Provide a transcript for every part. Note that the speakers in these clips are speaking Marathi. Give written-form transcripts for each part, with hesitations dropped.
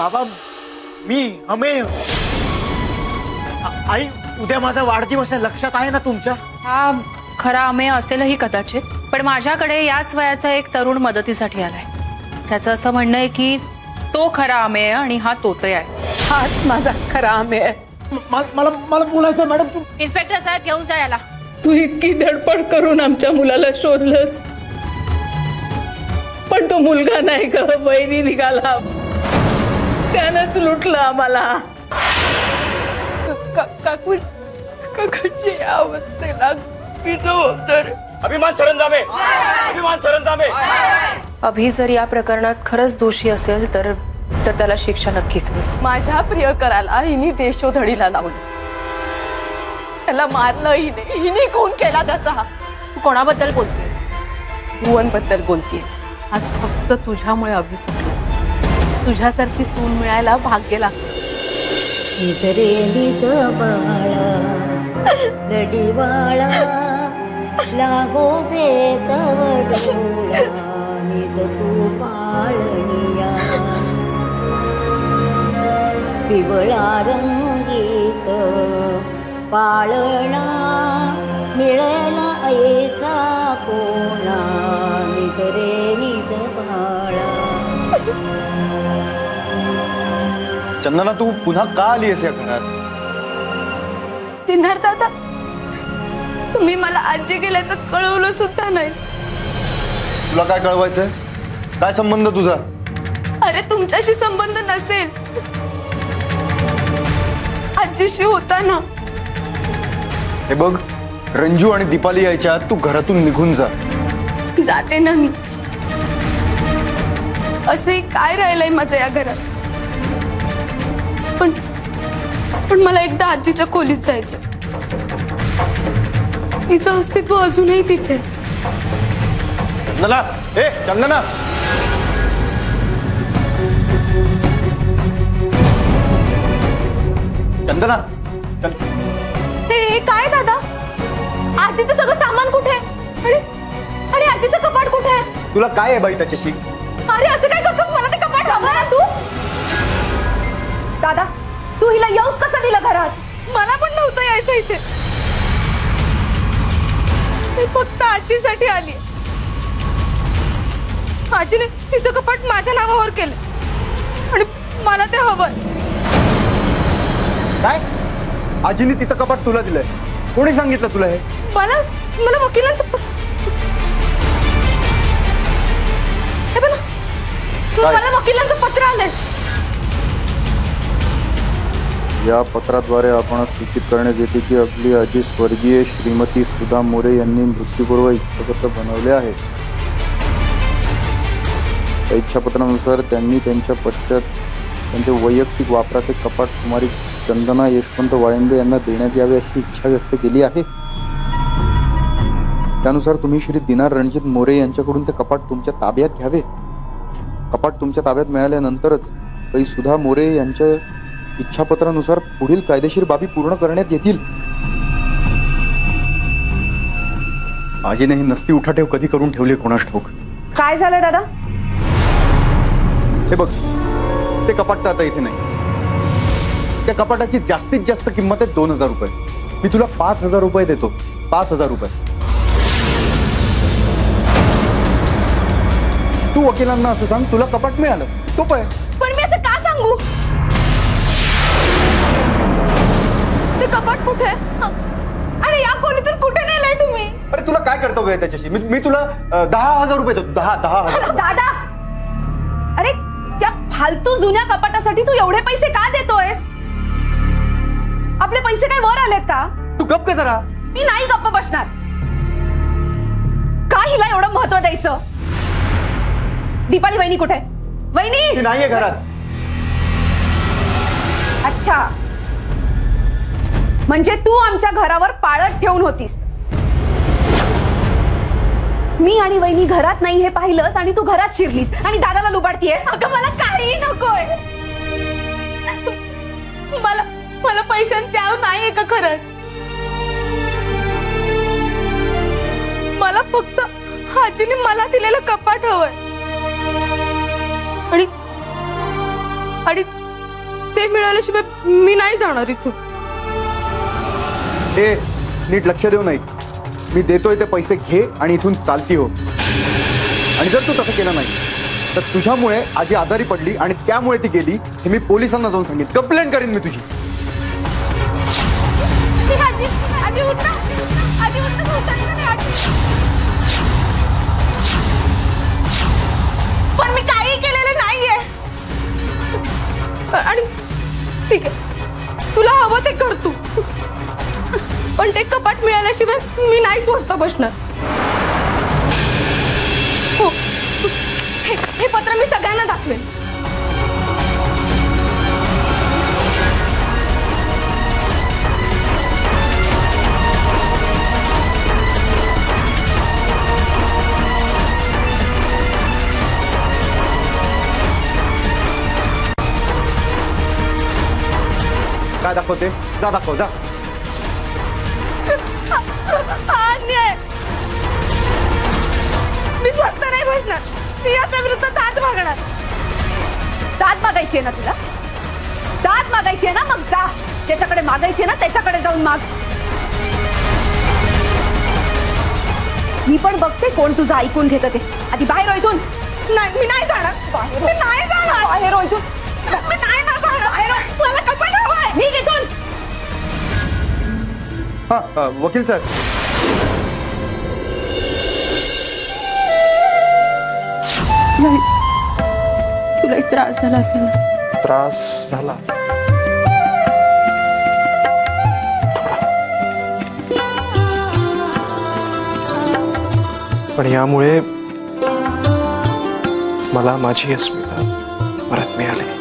बाबा मी अमेय. आई उद्या माझा वाढदिवस आहे, लक्षात आहे ना तुमच्या? हा खरा अमेय असेलही कदाचित, पण माझ्याकडे याच वयाचा एक तरुण मदतीसाठी आलाय. त्याचं असं म्हणणं आहे की तो खरा अमेय आणि हा तोतय आहे. हाच माझा खरा अमेय. मला मला बोलायचं मॅडम. तू इन्स्पेक्टर साहेब घेऊन जा याला. तू इतकी धडपड करून आमच्या मुलाला शोधलंस, पण तो मुलगा नाही ग, बहिणी निघाला. त्यानंच लुटलं आम्हाला. काकाची अवस्थेला अभिमान सरंजामे, अभिमान सरंजामे. अभि जर या प्रकरणात खरंच दोषी असेल तर त्याला शिक्षा नक्कीच होईल. माझ्या प्रियकराला हिने देशोधडीला लावलं, त्याला मारलं हिने. हिने खून केला त्याचा. तू कोणाबद्दल बोलतेस? भुवनबद्दल बोलतेय. आज फक्त तुझ्यामुळे अभि सुटलं. तुझ्यासारखी सून मिळायला भाग्य लागतं. निजरे निज बाळा लढीवाळा लागो दे तव डोळा निज तू पाळणिया पिवळा रंगीत पाळणा मिळेल ऐसा कोणा निजरे निज बाळा. चंदना तू पुन्हा का आली आहेस या घरात? दिनार दादा, तुम्ही मला आजी गेल्याचं कळवलं सुद्धा नाही. तुला काय कळवायचंय? काय संबंध तुझा? अरे तुमच्याशी संबंध नसेल, आजीशी होता ना. हे बघ, रंजू आणि दीपाली यायच्या तू घरातून निघून जा. जाते ना मी. असंही काय राहिलंय माझं या घरात. पण मला एकदा आजीच्या खोलीत जायचं. तिचं अस्तित्व अजूनही तिथे. चंदना, ए चंदना. चंदना. हे काय दादा? आजीचं सगळं सामान कुठे? आणि आजीचं कपाट कुठे आहे? तुला काय आहे बाई त्याच्याशी? अरे असं काय करतोस? मला ते कपाट हवं तू. दादा तू हिला येऊच कसं दिलं घरात? मला पण नव्हतं यायचं इथे. मी फक्त आजीसाठी आली. आजीने तिचं कपाट माझ्या नावावर केलं आणि मला ते हवं. काय? आजीने तिचं कपाट तुला दिलंय? कोणी सांगितलं तुला हे? मला वकिलांचं मला वकिलांचं पत्र आलंय. या पत्राद्वारे आपण सूचित करण्यात येते की आपली आजी स्वर्गीय श्रीमती सुधा मोरे यांनी मृत्यूपूर्व इच्छापत्र बनवले आहे. त्या इच्छापत्रानुसार त्यांनी त्यांच्या पश्चात त्यांचे वैयक्तिक वापराचे कपाट कुमारी चंदना यशवंत वाळिंबे यांना देण्यात यावे अशी इच्छा व्यक्त केली आहे. त्यानुसार तुम्ही श्री दिनार रणजित मोरे यांच्याकडून ते कपाट तुमच्या ताब्यात घ्यावे. कपाट तुमच्या ताब्यात मिळाल्यानंतरच काही सुधा मोरे यांच्या इच्छापत्रानुसार पुढील कायदेशीर बाबी पूर्ण करण्यात येतील. आजीने ही नसती उठाठेव कधी करून ठेवली कोणास ठाऊक. काय झालं दादा? हे बघ, ते कपाट तर आता इथे नाही. त्या कपाटाची जास्तीत जास्त किंमत आहे 2000 रुपये. मी तुला 5000 रुपये देतो. 5000 रुपये. तू वकिलांना असं सांग तुला कपाट मिळालं. तो पण मी असं का सांगू? ते कपाट कुठे आणि या खोलीतून कुठे नेलंय तुम्ही? अरे तुला काय कर्तव्य आहे त्याच्याशी? मी तुला 10,000 रुपये देतो. 10,000. दादा अरे त्या फालतू जुन्या कपाटासाठी तू एवढे पैसे का देतोयस? आपले पैसे काय वर आलेत का? तू गप्प का जरा. मी नाही गप्प बसणार. का हिला एवढं महत्व द्यायचं? दीपाली वहिनी कुठे? वहिनी नाहीये घरात. अच्छा, म्हणजे तू आमच्या घरावर पाळत ठेवून होतीस. मी आणि वहिनी घरात नाही हे पाहिलंस आणि तू घरात शिरलीस आणि दादाला लुबाडतीयस. अगं मला काही नकोय. मला पैशांची आव नाहीये का खरंच? मला फक्त आजीने मला दिलेलं कपाट हवंय आणि ते मिळाल्याशिवाय मी नाही जाणार इथून. ए नीट लक्ष देऊ नाही. मी देतोय ते पैसे घे आणि इथून चालती हो. आणि जर तू तसं केलं नाही तर तुझ्यामुळे आजी आजारी पडली आणि त्यामुळे ती गेली हे मी पोलिसांना जाऊन सांगेन. कंप्लेंट करीन मी तुझी. आजी आजी उठ ना. आजी उठ ना. पण मी काही केलेलं नाहीये. आणि ठीक आहे तुला हवं ते कर तू. पण ते कपाट मिळाल्याशिवाय मी नाही स्वस्त बसणार. हो हे पत्र मी सगळ्यांना दाखवेन. काय दाखवते? जा दाखव जा. अन्याय. मी स्वस्त नाही बसणार. मी याच्या विरुद्ध दाद मागणार. दाद मागायची आहे ना तुला? दाद मागायची आहे ना? मग जा. त्याच्याकडे मागायची आहे ना त्याच्याकडे जाऊन माग. मी पण बघते कोण तुझं ऐकून घेतं ते. आधी बाहेर हो इथून. नाही मी नाही जाणार. मी नाही जाणार. बाहेर हो इथून. मी नाही ना जाणार. मला कपाट हवंय. निघ इथून. हा वकील सर. तुला एक त्रास झाला असेल ना? त्रास झाला पण यामुळे मला माझी अस्मिता परत मिळाली.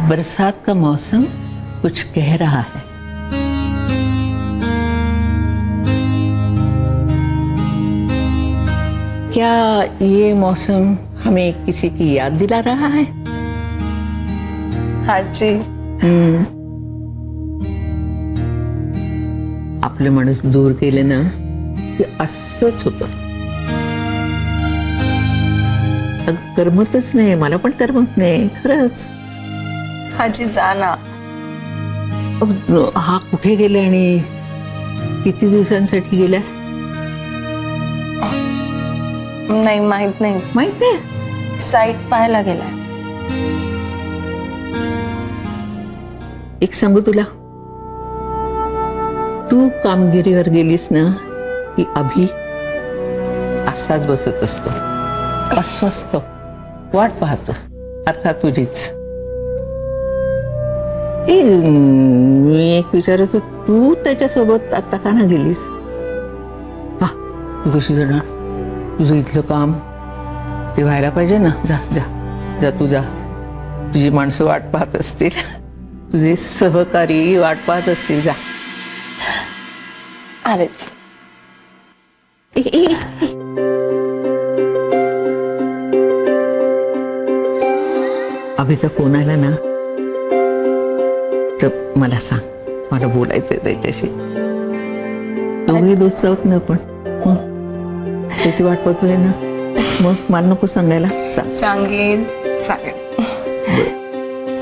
बरसात का मौसम कुछ कह रहा है. क्या ये मौसम हमें किसी की याद दिला रहा है? हाँ जी. आपले माणूस दूर गेले ना की असंच होतं. करमतच नाही. मला पण करमत नाही खरंच. आजी जा ना. हा कुठे गेले आणि किती दिवसांसाठी गेला? नाही माहित नाही. माहित नाही. साईट पाहायला गेलाय. एक सांगू तुला. तू कामगिरीवर गेलीस ना की अभि असाच बसत असतो अस्वस्थ वाट पाहतो. अर्थात तुझीच. मी एक विचारच तू त्याच्यासोबत आता का ना गेलीस? हा तू कशी जाणार? तुझं इथलं काम ते व्हायला पाहिजे ना. जा जा जा तू जा. तुझी माणसं वाट पाहत असतील. तुझे सहकारी वाट पाहत असतील. जा. आलेच. अभिचा फोन आला ना तर मला सांग. मला बोलायचंय त्याच्याशी. दोघे दोस्त आहोत ना पण. त्याची वाट पाहतोय ना. मग मला नको सांगायला. सांगेन.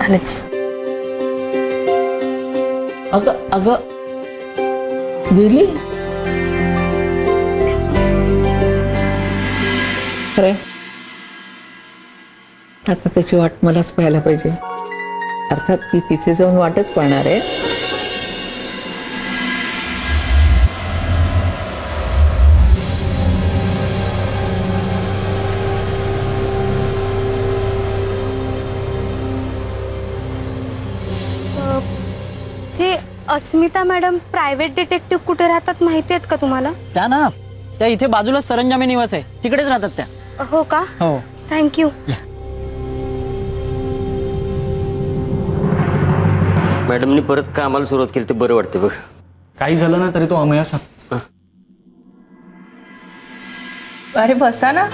आलेच. अगं अगं गेली खरे. आता त्याची वाट मलाच पाहायला पाहिजे. अर्थात ती तिथे जाऊन वाटच पाहणार आहे. ते अस्मिता मॅडम प्रायव्हेट डिटेक्टिव्ह कुठे राहतात माहिती आहेत का तुम्हाला? त्या ना त्या इथे बाजूला सरंजामी निवास आहे तिकडेच राहतात त्या. हो का? हो. थँक्यू. मॅडमनी परत कामाला सुरुवात केली ते बरं वाटते बघ. काही झालं ना तरी तो अमया सांग. अरे बसा ना.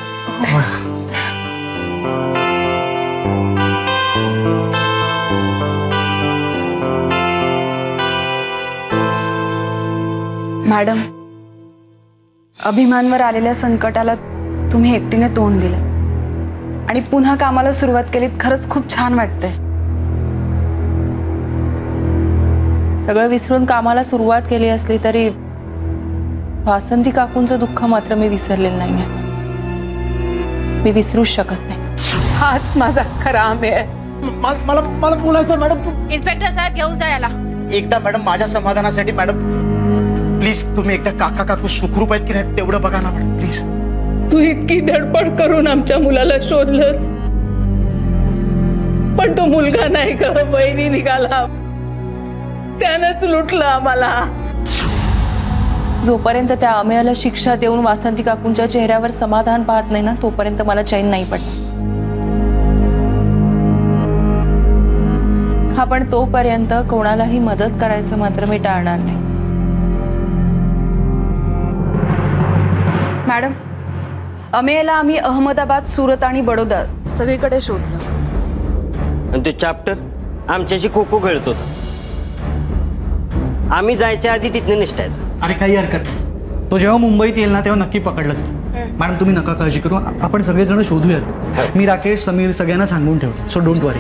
मॅडम, अभिमानवर आलेल्या संकटाला तुम्ही एकटीने तोंड दिलं आणि पुन्हा कामाला सुरुवात केलीत. खरंच खूप छान वाटतंय. सगळं विसरून कामाला सुरुवात केली असली तरी वासंती काकूंचं दुःख मात्र मी विसरलेलं नाहीये. मी विसरूच शकत नाही. हाच माझा खरा आम्ही आहे. मला बोलायचं मॅडम. इन्स्पेक्टर साहेब घेऊन जा याला. एकदा मॅडम माझ्या समाधानासाठी मॅडम प्लीज तुम्ही एकदा काका काकू सुखरूप आहेत की नाही तेवढं बघा ना मॅडम प्लीज. तू इतकी धडपड करून आमच्या मुलाला शोधलंस, पण तो मुलगा नाही ग, बहिणी निघाला. त्यानंच लुटलं आम्हाला. जोपर्यंत त्या अमेयाला शिक्षा देऊन वासंती काकूंच्या चेहऱ्यावर समाधान पाहत नाही ना, तोपर्यंत मला चैन नाही पडणार. हा, पण तोपर्यंत कोणालाही मदत करायचं मात्र मी टाळणार नाही. मॅडम, अमेयला आम्ही अहमदाबाद, सुरत आणि बडोदा सगळीकडे शोधलं. आणि तो चॅप्टर आमच्याशी खो खो खेळत होता. आम्ही जायच्या आधी तिथनं निष्ठायचं. अरे काही हरकत नाही. तो जेव्हा मुंबईत येईल ना तेव्हा नक्की पकडलं जाईल. मॅडम तुम्ही नका काळजी करू. आपण सगळेजण शोधूयात. मी राकेश, समीर सगळ्यांना सांगून ठेवतो. सो डोंट वरी.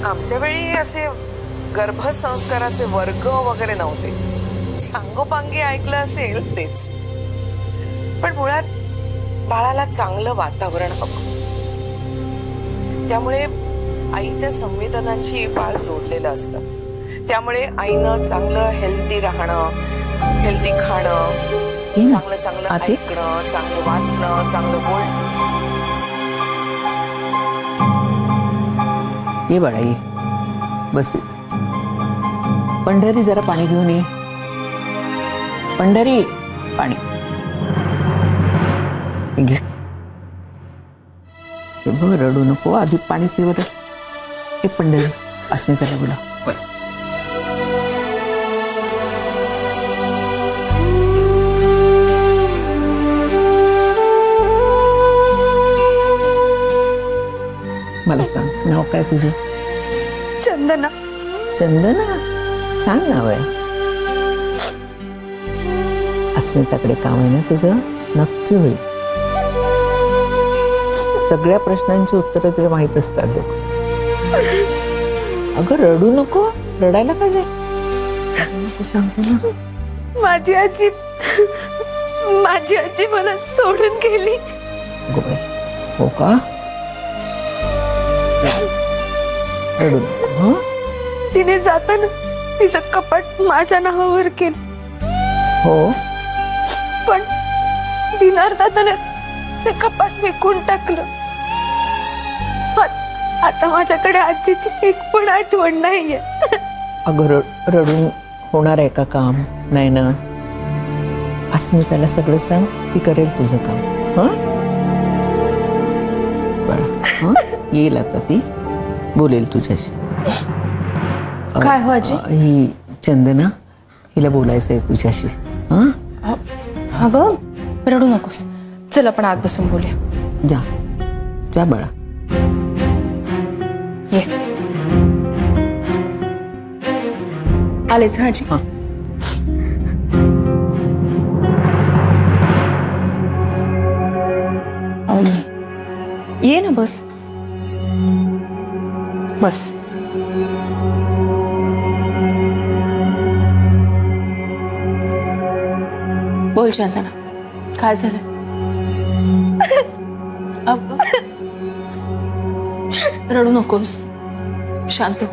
आमच्या वेळी असे गर्भसंस्काराचे वर्ग वगैरे नव्हते. सांगोपांगी ऐकलं असेल तेच. पण मुळात बाळाला चांगलं वातावरण हवं. त्यामुळे आईच्या संवेदनांशी बाळ जोडलेलं असतं. त्यामुळे आईनं चांगलं हेल्दी राहणं, हेल्दी खाणं, चांगलं ऐकणं, चांगलं वाचणं, चांगलं बोलणं. ये बाळा ये, बस. पंढरी जरा पाणी घेऊन ये. पंढरी पाणी घे. बघ, रडू नको, आधी पाणी पिवत. एक पंढरी अस्मिताला बोला. मला सांग, नाव काय तुझं? चंदना. चंदना, छान नाव आहे. अस्मिताकडे काम आहे ना तुझं, नक्की होईल. सगळ्या प्रश्नांची उत्तरं तुला माहित असतात. अगं रडू नको, रडायला काय जाईल. तू सांगते ना. माझी आजी मला सोडून गेली. हो का? रडू नको. तिने जाताना तिचं कपाट माझ्या नावावर केलं. हो, पण दिनार दादाने ते कपाट विकून टाकलं. आता माझ्याकडे आजीची एक पण आठवण नाहीये. अगं रडून होणार आहे का काम? नाही ना. अस्मिताला सगळं सांग, ती करेल तुझं काम. येईल आता, ती बोलेल तुझ्याशी. काय हो आजी? ही चंदना, हिला बोलायचंय तुझ्याशी. अगं रडू नकोस, चल आपण आत बसून बोलूया. जा जा बाळा. ये आलेच हा आजी. ये ना, बस बस. बोल चंदना, काय झालं? अगं रडू नकोस, शांत हो,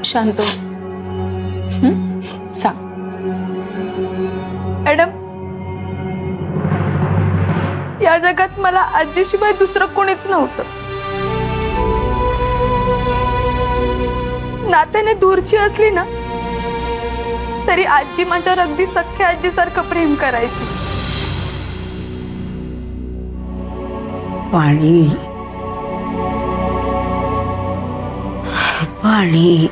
शांत हो. सांग. मॅडम, या जगात मला आजीशिवाय दुसरं कोणीच नव्हतं. नात्याने दूरची असली ना तरी आजी माझ्यावर अगदी सख्या आजीसारखं प्रेम करायची. पाणी पाणी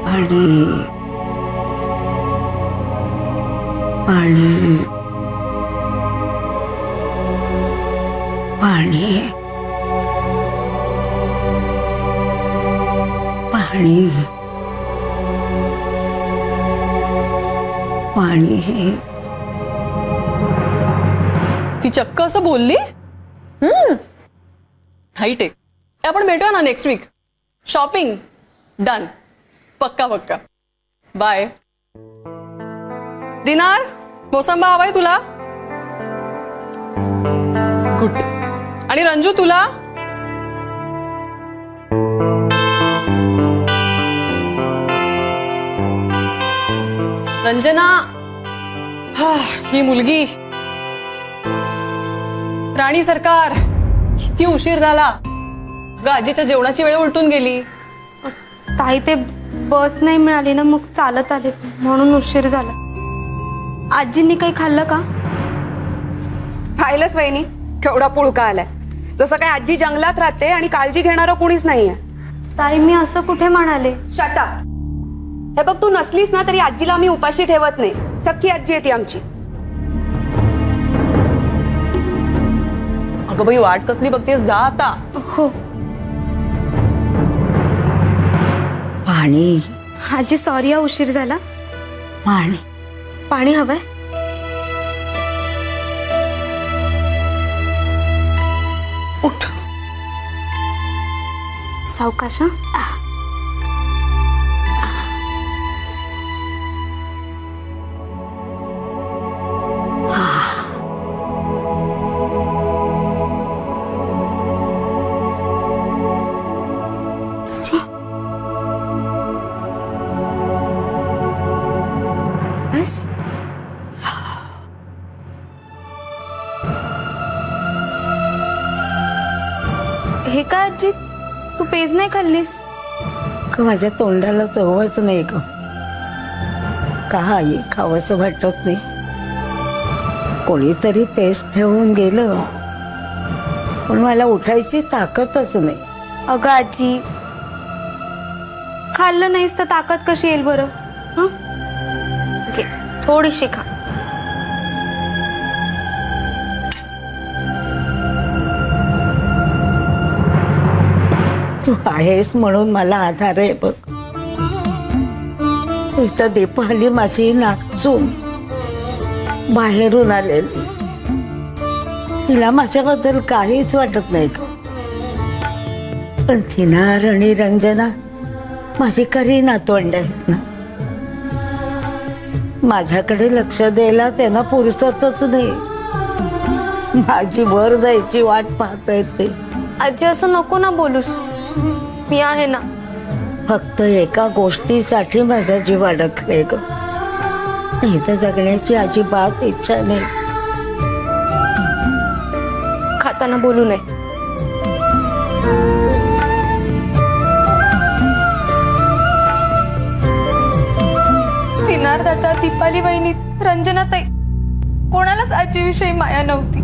पाणी पाणी पाणी पाणी पाणी. ती चक्क असं बोलली. हाईट आहे. आपण भेटूया ना नेक्स्ट वीक. Shopping done. पक्का पक्का. बाय. दिनार मोसंबा हवाय तुला. गुड. आणि रंजू तुला. रंजना. ही मुलगी. राणी सरकार किती उशीर झाला ग. आजीच्या जेवणाची वेळ उलटून गेली. ताई ते बस नाही मिळाली ना, मग चालत आले म्हणून उशीर झाला. आजींनी काही खाल्लं का? पाहिलंच वहिनी केवढा पुळका आलाय. जसं काय आजी जंगलात राहते आणि काळजी घेणारं कुणीच नाहीये. ताई मी असं कुठे म्हणाले. Shut up. हे बघ तू नसलीस ना तरी आजीला आम्ही उपाशी ठेवत नाही. सख्खी आजी आहे ती आमची. अगं बाई वाट कसली बघतेस. जा आता. हो. पाणी. आजी सॉरी हा उशीर झाला. पाणी पाणी हवंय. उठ. सावकाश. बस. हे काय आजी तू पेज नाही खाल्लीस का? माझ्या तोंडाला चवच नाही ग. काही खावंसं वाटत नाही. कोणीतरी पेस्ट ठेवून गेलं पण मला उठायची ताकदच नाही. अगं आजी खाल्लं नाहीस तर ताकद कशी येईल बरं. हं घे थोडीशी खा. तू आहेस म्हणून मला आधार आहे बघ. इथं दीपाली माझी नाचून बाहेरून आलेली. तिला माझ्याबद्दल काहीच वाटत नाही ग. पण दिनार आणि रंजना माझी खरी नातवंड आहेत ना. माझ्याकडे लक्ष द्यायला त्यांना फुरसतच नाही. माझी वर जायची वाट पाहत आहेत ते. आजी असं नको ना बोलूस. मी आहे ना. फक्त एका गोष्टीसाठी माझा जीव अडकले ग. नाही तर जगण्याची अजिबात इच्छा नाही. खाताना बोलू नये. दिनार दादा, दीपाली वहिनी, रंजना ताई कोणालाच आजीविषयी माया नव्हती.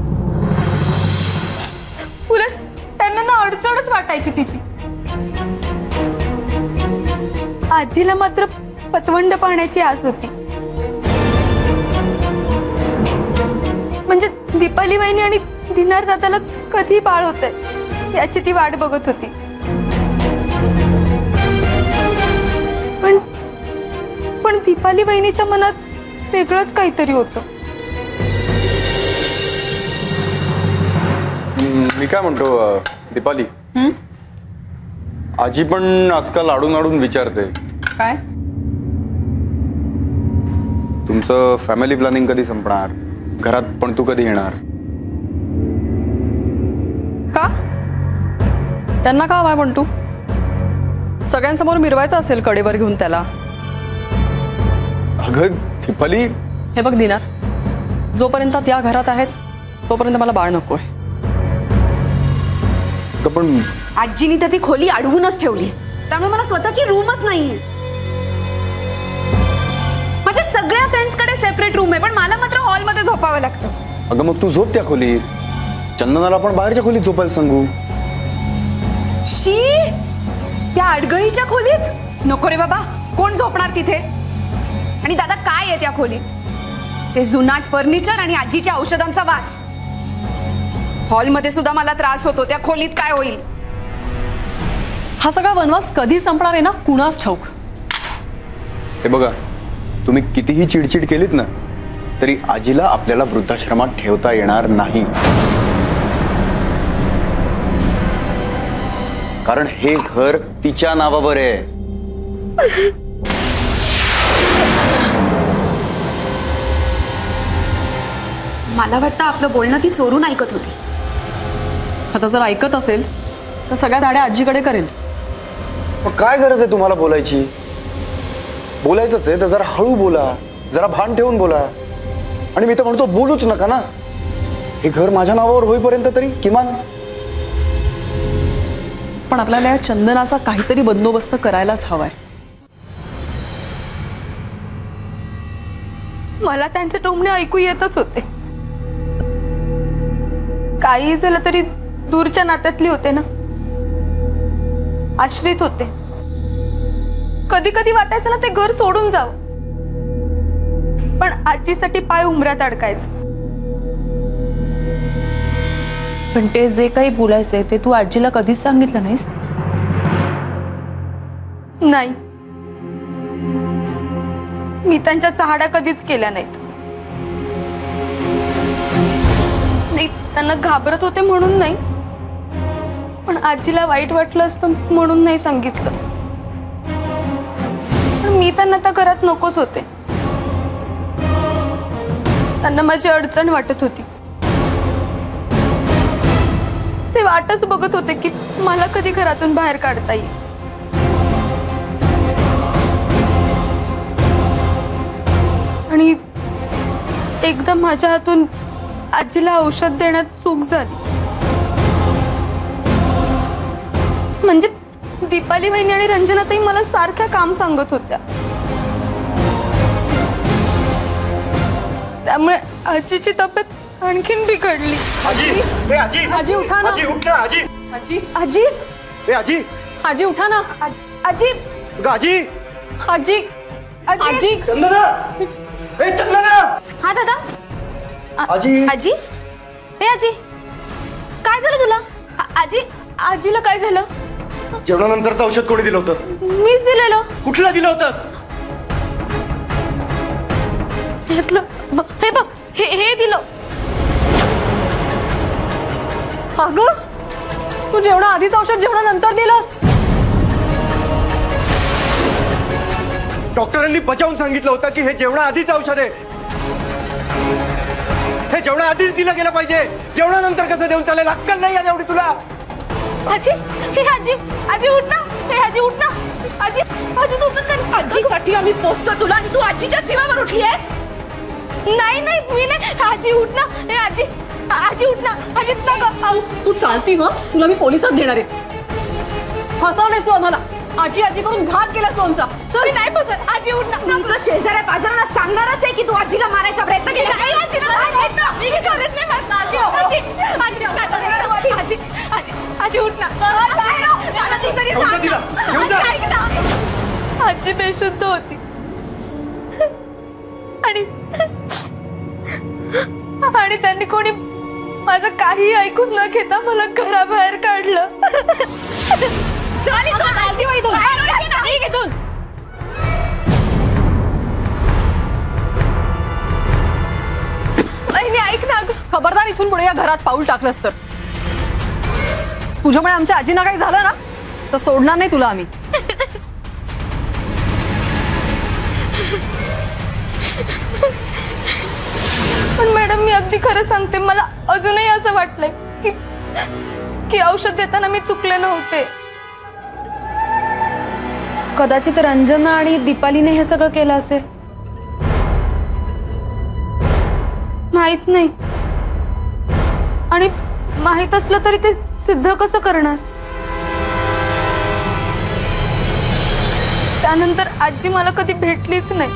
उलट त्यांना ना अडचणच वाटायची तिची. आजीला मात्र पतवंड पाहण्याची आस होती. म्हणजे दीपाली वहिनी आणि दिनार दादाला कधी बाळ होतंय याची ती वाट बघत होती. पण दीपाली वहिनीच्या मनात वेगळंच काहीतरी होतं. मी काय म्हणतो दीपाली, आजी पण आजकाल आडून आडून विचारते. काय? तुमचं फॅमिली प्लॅनिंग कधी संपणार, घरात पण तू कधी येणार. का? त्यांना का हवाय पण तू? सगळ्यांसमोर मिरवायचं असेल कडेवर घेऊन त्याला. अगं दीपाली, हे बघ दिनार, जोपर्यंत त्या घरात आहेत तोपर्यंत मला बाळ नकोय. पण आजीनी तर ती खोली अडवूनच ठेवली. त्यामुळे मला स्वतःची रूमच नाहीये. माझ्या सगळ्या फ्रेंड्सकडे सेपरेट रूम आहे पण मला मात्र हॉलमध्ये झोपावं लागतं. अगं मग तू झोप त्या खोलीत. चंदनाला पण बाहेरच्या खोलीत झोपायला सांगू. शी, त्या अडगळीच्या खोलीत नको रे बाबा, कोण झोपणार तिथे? आणि दादा काय आहे त्या खोलीत? ते जुनाट फर्निचर आणि आजीच्या औषधांचा वास. हॉलमध्ये सुद्धा मला त्रास होतो, त्या खोलीत काय होईल? हा सगळा वनवास कधी संपणार आहे ना कुणास ठाऊक. हे बघा, तुम्ही कितीही चिडचिड केलीत ना तरी आजीला आपल्याला वृद्धाश्रमात ठेवता येणार नाही. कारण हे घर तिच्या नावावर आहे. मला वाटतं आपलं बोलणं ती चोरून ऐकत होती. आता जर ऐकत असेल तर सगळ्या धाड्या आजीकडे करेल. मग काय गरज आहे तुम्हाला बोलायची? बोलायचंच आहे तर जरा हळू बोला, जरा भान ठेवून बोला. आणि मी तर म्हणतो बोलूच नका ना. हे घर माझ्या नावावर होईपर्यंत तरी किमान. पण आपल्याला या चंदनाचा काहीतरी बंदोबस्त करायलाच हवाय. मला त्यांचे टोमणे ऐकू येतच होते. काही झालं तरी दूरच्या नात्यातली होते ना, आश्रित होते. कधी कधी वाटायचं ना ते घर सोडून जावं, पण आजीसाठी पाय उमऱ्यात अडकायचं. पण ते जे काही बोलायचंय ते तू आजीला कधीच सांगितलं नाहीस? नाही, मी त्यांच्या चहाड्या कधीच केल्या नाहीत. नाही, त्यांना घाबरत होते म्हणून नाही, पण आजीला वाईट वाटलं असतं म्हणून नाही सांगितलं. पण मी त्यांना त्या घरात नकोच होते. त्यांना माझी अडचण वाटत होती. ते वाटच बघत होते की मला कधी घरातून बाहेर काढता येईल. आणि एकदा माझ्या हातून आजीला औषध देण्यात चूक झाली. म्हणजे दीपाली वहिनी आणि रंजनाताई मला सारख्या काम सांगत होत्या. त्यामुळे आजीची तब्येत आणखीन बिघडली. आजी, आजी, आजी उठा ना. आजी उठ ना. आजी, आजी, आजी, आजी, आजी उठा ना. आजी, आजी, आजी, आजी. चंदना, ए चंदना. हा दादा. आजी, आजी, हे आजी, काय झालं तुला? आजी, आजीला काय झालं? जेवणानंतरचं औषध कोणी दिलं होतं? मीच दिलेलं. कुठलं दिलं होतंस? हे बघ, हे दिलं. अगं, तू जेवणा आधीच औषध जेवणानंतर दिलंस. डॉक्टरांनी बचावून सांगितलं होतं की हे जेवणाआधीच औषध आहे. हे जेवणाआधीच दिलं गेलं पाहिजे. जेवणानंतर कसं देऊन चालेल? अक्कल नाही आहे एवढी तुला? आजी, हे आजी, आजी उठ ना. हे आजी उठ ना. आजी, आजी तू उठत नाही. आजीसाठी आम्ही पोचतो तुला आणि तू आजीच्या जीवावर उठली आहेस? नाही नाही, मी नाही. आजी उठ ना. हे आजी, आजी उठ ना. आजी तू चालती मग तुला मी पोलिसात देणार आहे. फसवलेस तू आम्हाला. आजी आजीकडून घात केलास तू आमचा. चल नाही फसत. आजी उठ ना. तुझं शेजाऱ्या पाजारांना सांगणारच आहे की तू आजीला मारायचा प्रयत्न केला. नाही आजीला मारत ना. मी कधीच नाही मारत. आजी, आजी, आजी, आजी, आजी उठ ना. मला ती तरी सांग. ऐक ना. आजी बेशुद्ध होती आणि त्यांनी कोणी माझं काही ऐकून न घेता मला घराबाहेर काढलं. ऐक ना, खबरदार इथून पुढे या घरात पाऊल टाकलंस तर. तुझ्यामुळे आमच्या आजीना काही झालं ना तर सोडणार नाही तुला आम्ही. पण मॅडम, मी अगदी खरं सांगते, मला अजूनही असं वाटलंय की औषध देताना मी चुकले नव्हते. कदाचित रंजना आणि दीपालीने हे सगळं केलं असेल. माहित नाही. आणि माहित असलं तरी ते सिद्ध कसं करणार? त्यानंतर आजी मला कधी भेटलीच नाही.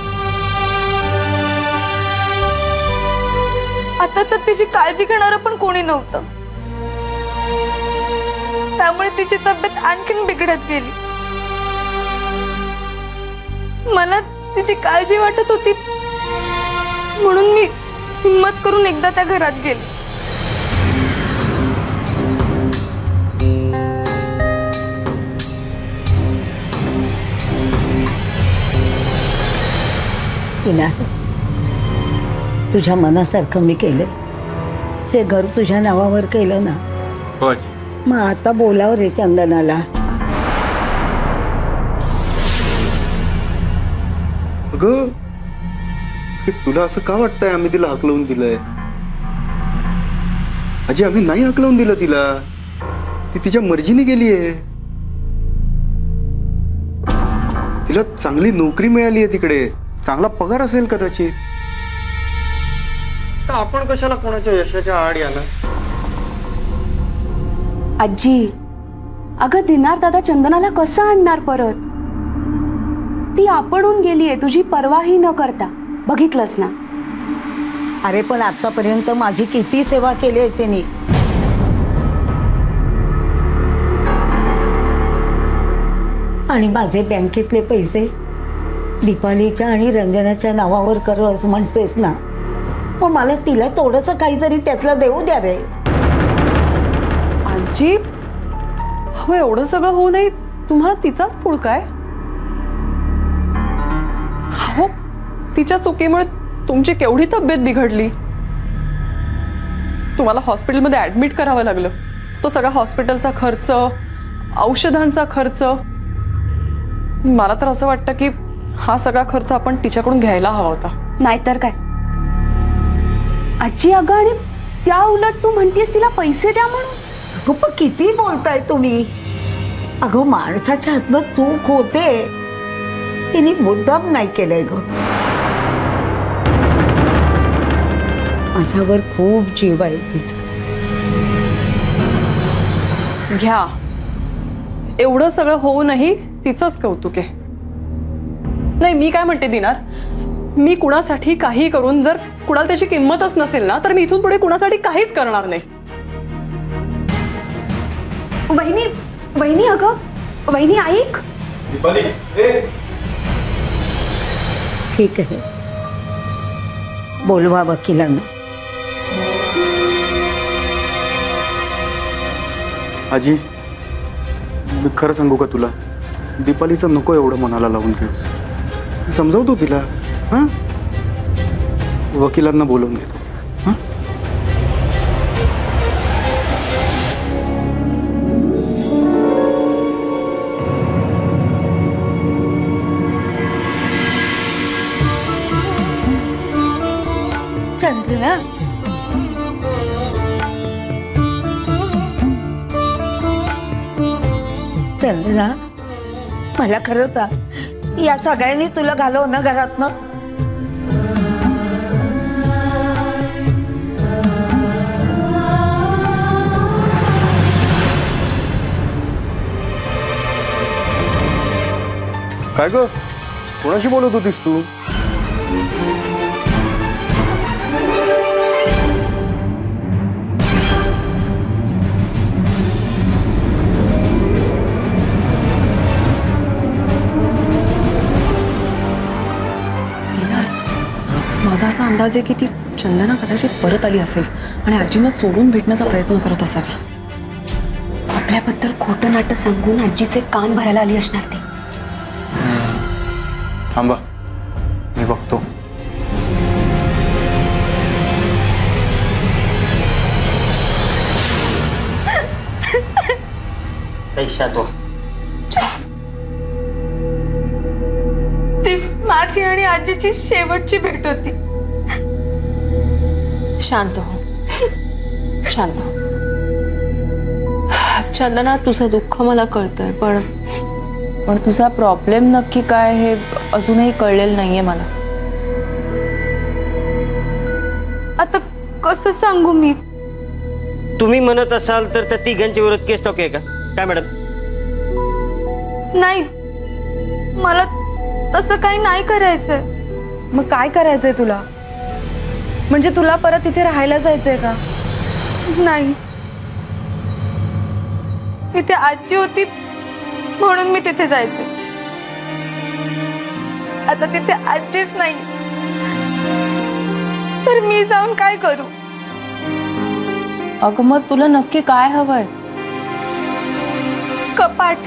आता तर तिची काळजी घेणारं पण कोणी नव्हतं. त्यामुळे तिची तब्येत आणखीन बिघडत गेली. मला तिची काळजी वाटत होती म्हणून मी हिम्मत करून एकदा त्या घरात गेले. तुझ्या मनासारखं मी केलं. हे घर तुझ्या नावावर केलं ना. मग आता बोलावर रे चंदनाला. अगं तुला असं का वाटतंय आम्ही तिला हकलवून दिलंय? आजी आम्ही नाही हकलवून दिलं तिला. ती तिच्या मर्जीने गेलीये. तिला चांगली नोकरी मिळाली आहे तिकडे. चांगला पगार असेल कदाचित. तर आपण कशाला कोणाच्या यशाच्या आड याला? आजी अगं दिनार दादा चंदनाला कसं आणणार परत? ती आपणहून गेलीये तुझी पर्वाही न करता. बघितलंस ना. अरे पण आतापर्यंत माझी किती सेवा केली आहे त्यांनी. आणि माझे बँकेतले पैसे दीपालीच्या आणि रंजनाच्या नावावर कर असं म्हणतोयस ना. पण मला तिला थोडंसं काहीतरी त्यातलं देऊ द्या रे. आजी हो एवढं सगळं होऊ नये. तुम्हाला तिचाच पुळकाय. हो तिच्या चुकीमुळे तुमची केवढी तब्येत बिघडली. तुम्हाला हॉस्पिटलमध्ये ऍडमिट करावं लागलं. तो सगळा हॉस्पिटलचा खर्च, औषधांचा खर्च. मला तर असं वाटतं की हा सगळा खर्च आपण तिच्याकडून घ्यायला हवा होता. नाहीतर काय आजी. अगं आणि त्या उलट तू म्हणतेस तिला पैसे द्या म्हणून. अगं पण किती बोलताय तुम्ही. अगं माणसाच्या हातनं चूक होते. तिने मुद्दाम नाही केलंय ग. माझ्यावर खूप जीव आहे तिचा. घ्या एवढं सगळं होऊनही तिचंच कौतुक आहे. नाही मी काय म्हणते दिनार, मी कुणासाठी काही करून जर कुणाला त्याची किंमतच नसेल ना तर मी इथून पुढे कुणासाठी काहीच करणार नाही. वहिनी वहिनी अगं वहिनी ऐक. ठीक आहे बोलवा वकिलांना. आजी मी खरं सांगू का तुला, दीपालीचं नको एवढं मनाला लावून घेऊस. समजावतो तिला. हां वकिलांना बोलवून घेतो. हां चंद्रा चंद्रा मला खरं तर या सगळ्यांनी तुला घालव ना घरातनं. काय ग कोणाशी बोलत होतीस तू? माझा असा अंदाज आहे की ती चंदना कदाचित परत आली असेल आणि आजीनं चोरून भेटण्याचा प्रयत्न करत असावी. आपल्याबद्दल खोटं नाटक सांगून आजीचे कान भरायला आली असणार ती. थांबा मी बघतो. तीच माझी आणि आजीची शेवटची भेट होती. शांत हो शांत हो. चंदना तुझं दुःख मला कळतंय पण तुझा प्रॉब्लेम नक्की काय हे अजूनही कळलेलं नाहीये मला. आता कसं सांगू मी? तुम्ही म्हणत असाल तर त्या तिघांच्या विरोधात केस टाकूया का काय मॅडम? नाही मला तसं काही नाही करायचंय. मग काय करायचंय तुला? म्हणजे तुला परत इथे राहायला जायचंय का? नाही तिथे आजी होती म्हणून मी तिथे जायचे. आता तिथे आजीच नाही तर मी जाऊन काय करू? अगं मग तुला नक्की काय हवंय? कपाट.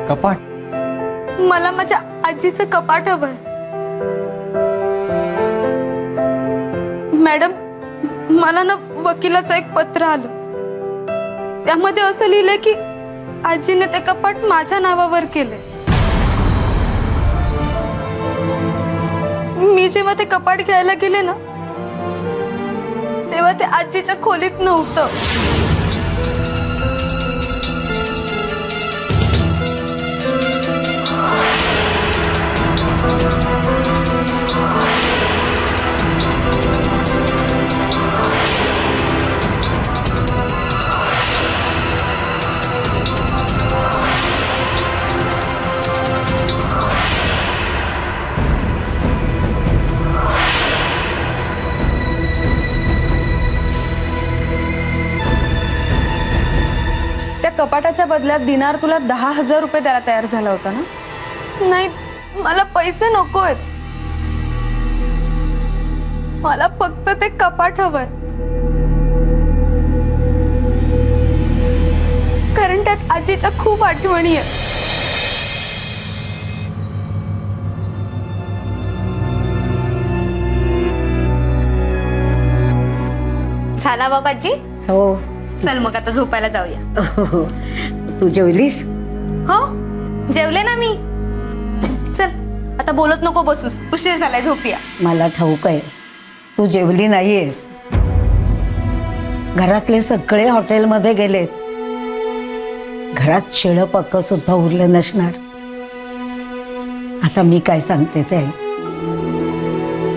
कपाट? मला माझ्या आजीचं कपाट हवंय. मॅडम, मला ना वकिलाचं एक पत्र आलं. त्यामध्ये असं लिहिलंय की आजीने ते कपाट माझ्या नावावर केलंय. मी जेव्हा ते कपाट घ्यायला गेले ना तेव्हा ते आजीच्या खोलीत नव्हतं. कपाटाच्या बदल्यात दिनार तुला 10,000 रुपये द्यायला तयार झाला होता ना? नाही, मला पैसे नकोयत. मला फक्त ते कपाट हवंय. कारण त्यात आजीच्या खूप आठवणी आहेत. झाला बाबाजी? हो. चल मग आता झोपायला जाऊया. तू जेवलीस? हो, जेवले ना मी. चल आता बोलत नको बसूस, उशीर झालाय, झोपूया. मला ठाऊक आहे तू जेवली नाहीयेस. घरातले सगळे हॉटेलमध्ये गेलेत. घरात शिळं पक्क सुद्धा उरलं नसणार. आता मी काय सांगते ते,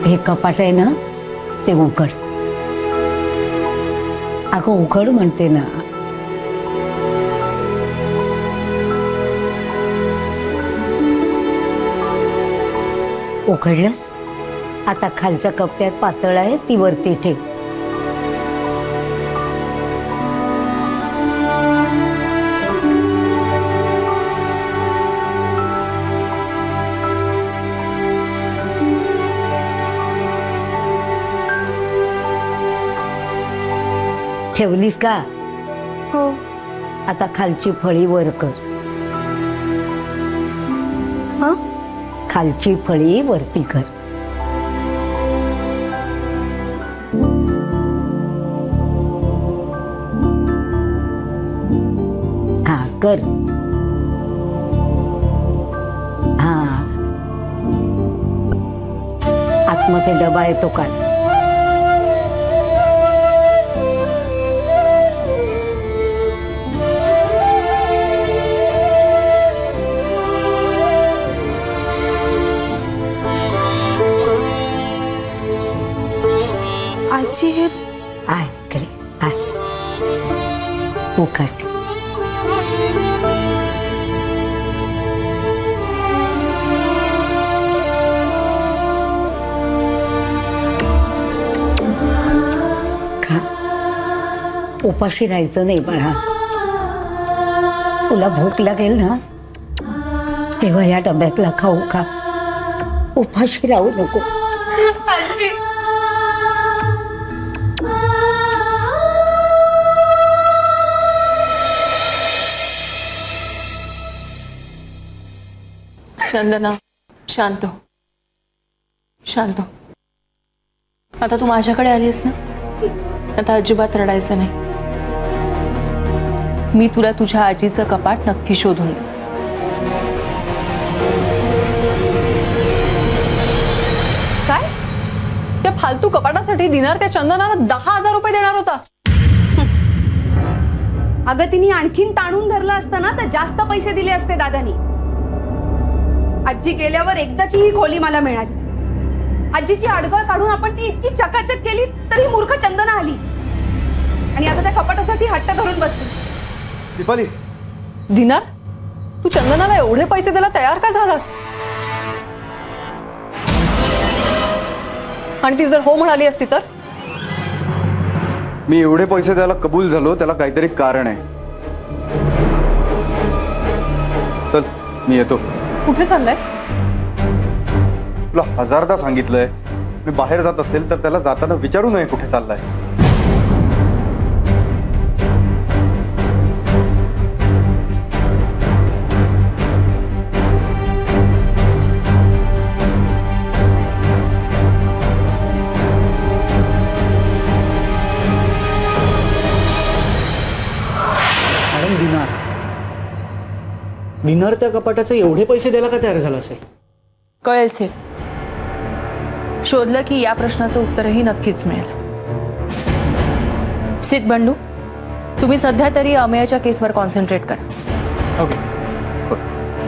हे कपाट आहे ना ते उघड. अगं उघड म्हणते ना. उघडलंस? आता खालच्या कप्प्यात पातळ आहे ती वरती ठेव. ठेवलीस का? हो. आता खालची फळी वर कर. खालची फळी वरती कर. हा कर. हा, आतमध्ये डबा येतो का? आजी हे आय इकडे आय. उघड. खा. उपाशी राहायचं नाही बाळा. तुला भूक लागेल ना तेव्हा या डब्यातला खाऊ खा. उपाशी राहू नको. आजी, चंदना, शांत हो, शांत हो. आता तू माझ्याकडे आलीस ना, आता अजिबात रडायचं नाही. मी तुला तुझ्या आजीचं कपाट नक्की शोधून दे. काय? त्या फालतू कपाटासाठी दिनार त्या चंदनाला 10,000 रुपये देणार होता? अगं तिने आणखीन ताणून धरलं असतं ना तर जास्त पैसे दिले असते दादानी. आजी गेल्यावर एकदाची ही खोली मला मिळाली. आजीची अडगळ काढून आपण ती इतकी चकाचक केली तरी मूर्ख चंदना आली आणि आता त्या कपाटासाठी हट्ट धरून बसली. दीपाली, दिनार, तू चंदनाला एवढे पैसे द्यायला तयार का झालास? आणि ती जर हो म्हणाली असती तर? मी एवढे पैसे द्यायला कबूल झालो त्याला काहीतरी कारण आहे. चल मी येतो. कुठे चाललायस? तुला हजारदा सांगितलंय मी बाहेर जात असेल तर त्याला जाताना विचारू नये कुठे चाललाय. मॅडम दिनार त्या कपाटाचे एवढे पैसे द्यायला का तयार झाला असेल? कळेल से. शोधलं की या प्रश्नाचं उत्तरही नक्कीच मिळेल. सिद्ध बंडू, तुम्ही सध्या तरी अमेयाच्या केसवर कॉन्सन्ट्रेट करा. ओके.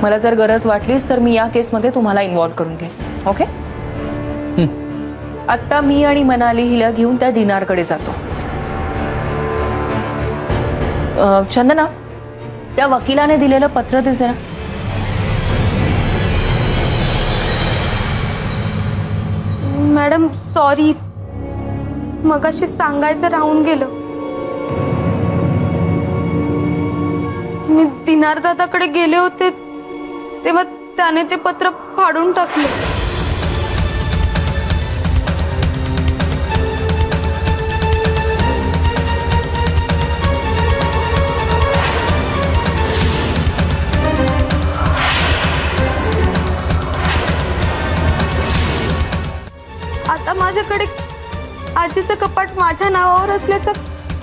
मला जर गरज वाटलीच तर मी या केसमध्ये तुम्हाला इन्व्हॉल्व करून घेईन. ओके. आत्ता मी आणि मनाली हिला घेऊन त्या दिनारकडे जातो. चंदना, त्या वकिलाने दिलेलं पत्र दे जरा. मॅडम सॉरी, मगाशी सांगायचं राहून गेलं. मी दिनार दादाकडे गेले होते तेव्हा त्याने ते पत्र फाडून टाकले. आता माझ्याकडे आजीचं कपाट माझ्या नावावर असल्याचा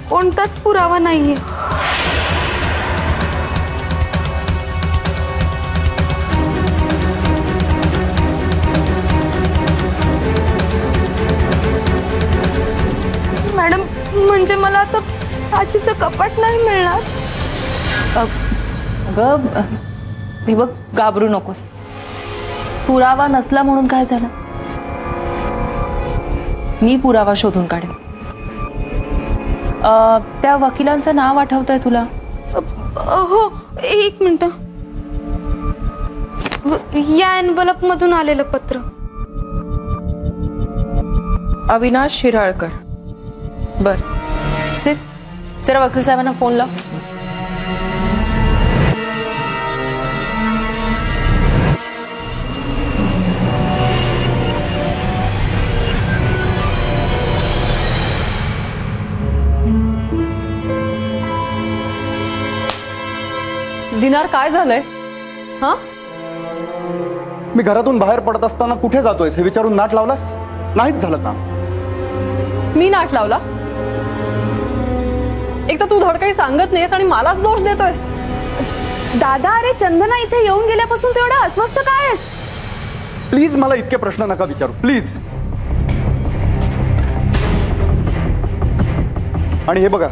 कोणताच पुरावा नाहीये. मॅडम, म्हणजे मला आता आजीचं कपाट नाही मिळणार? अगं ती बघ, घाबरू नकोस. पुरावा नसला म्हणून काय झालं? मी पुरावा शोधून काढेन. त्या वकिलांचं नाव आठवतंय तुला? हो, एक मिनिट. या एनव्हलप मधून आलेलं पत्र. अविनाश शिराळकर. बर सिर, जरा वकील साहेबांना फोन लाव. दिनार, काय झालंय? हा, मी घरातून बाहेर पडत असताना कुठे जातोयस हे विचारून नाट लावलास? नाहीच झालं काम. मी नाट लावला? एक तर तू धड काही सांगत नाहीस आणि मलाच दोष देतोयस. दादा, अरे चंदना इथे येऊन गेल्यापासून तू एवढा अस्वस्थ काय आहेस? प्लीज मला इतके प्रश्न नका विचारू, प्लीज. आणि हे बघा,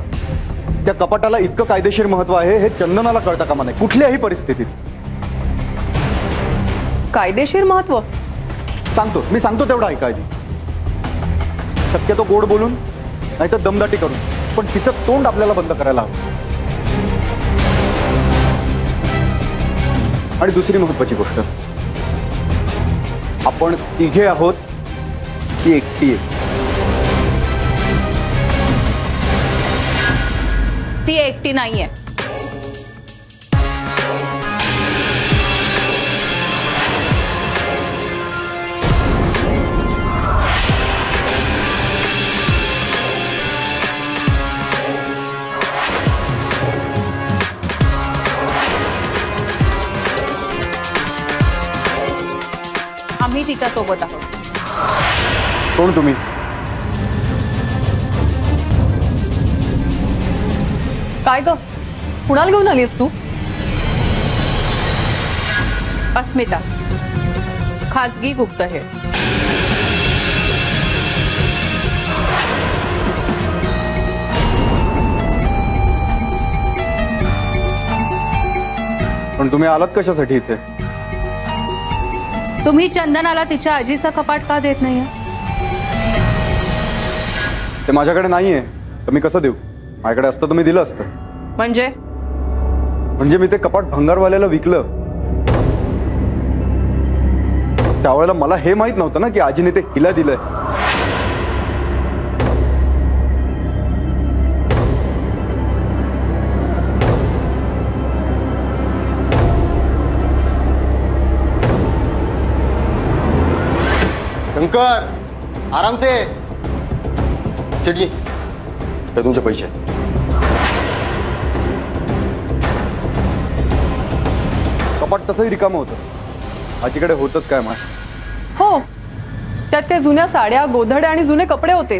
त्या कपाटाला इतकं कायदेशीर महत्व आहे हे चंदनाला कळता कामा नये कुठल्याही परिस्थितीत. कायदेशीर महत्व? मी सांगतो तेवढं ऐका आधी. शक्यतो गोड बोलून नाहीतर दमदाटी करून, पण तिचं तोंड आपल्याला बंद करायला हवं. आणि दुसरी महत्वाची गोष्ट, आपण तिघे आहोत, ती एकटी आहे. ती एकटी नाहीये. आम्ही तिच्या सोबत आहोत. कोण तुम्ही? काय ग, कुणाला घेऊन आलीस तू? अस्मिता, खासगी गुप्तहेर. पण तुम्ही आलात कशासाठी इथे? तुम्ही चंदनाला तिच्या आजीचा कपाट का देत नाहीये? ते माझ्याकडे नाहीये तर मी कसं देऊ? माझ्याकडे असतं तर मी दिलं असतं. म्हणजे मी ते कपाट भंगारवाल्याला विकलं. त्यावेळेला मला हे माहित नव्हतं ना की आजीने ते हिला दिलंय. कर, आराम से. शेठजी, हे तुमचे पैसे. कपाट तसंही रिकामं होतं. आजीकडे होतच काय मा. हो, त्यात काही जुन्या साड्या, गोधड्या आणि जुने कपडे होते.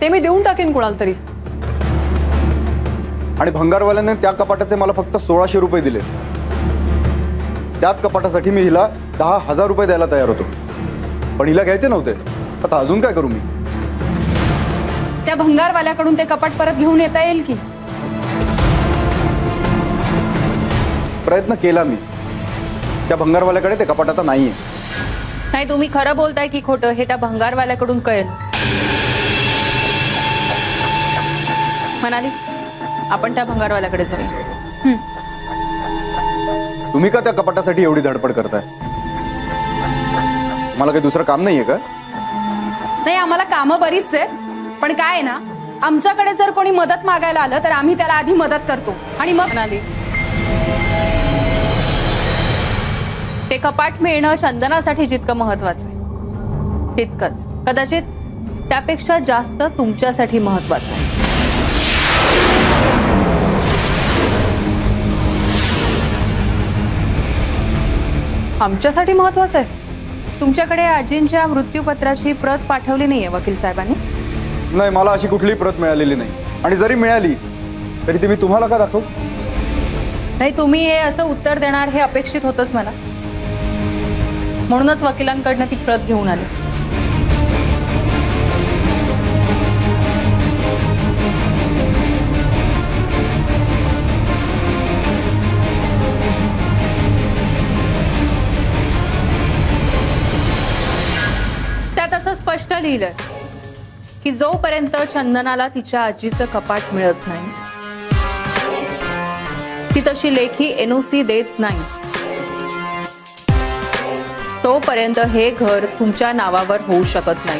ते मी देऊन टाकेन कुणाला तरी. आणि भंगारवाल्याने त्या कपाटाचे मला फक्त 1600 रुपये दिले. त्याच कपाटासाठी मी हिला 10,000 रुपये द्यायला तयार होतो, पण हिला घ्यायचे नव्हते. आता अजून काय करू मी? त्या भंगारवाल्याकडून ते कपाट परत घेऊन येता येईल की? प्रयत्न केला मी. त्या भंगारवाल्याकडे ते कपाट आता नाहीये. नाही, तुम्ही खरं बोलताय की खोटं हे त्या भंगारवाल्याकडून कळेल. म्हणाली आपण त्या भंगारवाल्याकडे जाऊया. तुम्ही का त्या कपाटासाठी एवढी धडपड करताय? मला काही दुसरं काम नाहीये का? नाही, आम्हाला कामं बरीच आहेत, पण काय आहे ना, आमच्याकडे जर कोणी मदत मागायला आलं तर आम्ही त्याला आधी मदत करतो आणि मग. म्हणाली ते कपाट मिळणं चंदनासाठी जितकं महत्वाचं आहे तितकंच कदाचित त्यापेक्षा जास्त तुमच्यासाठी महत्वाचं आहे. आमच्यासाठी महत्वाचं आहे? तुमच्याकडे आजींच्या मृत्यूपत्राची प्रत पाठवली नाहीये वकील साहेबांनी? नाही, मला अशी कुठलीही प्रत मिळालेली नाही. आणि जरी मिळाली तरी ती मी तुम्हाला का दाखवू? नाही, तुम्ही हे असं उत्तर देणार हे अपेक्षित होतंच मला. म्हणूनच वकिलांकडनं ती प्रत घेऊन आली. त्यात असं स्पष्ट लिहिलंय की जोपर्यंत चंदनाला तिच्या आजीचं कपाट मिळत नाही ती तशी लेखी NOC देत नाही, तोपर्यंत हे घर तुमच्या नावावर होऊ शकत नाही.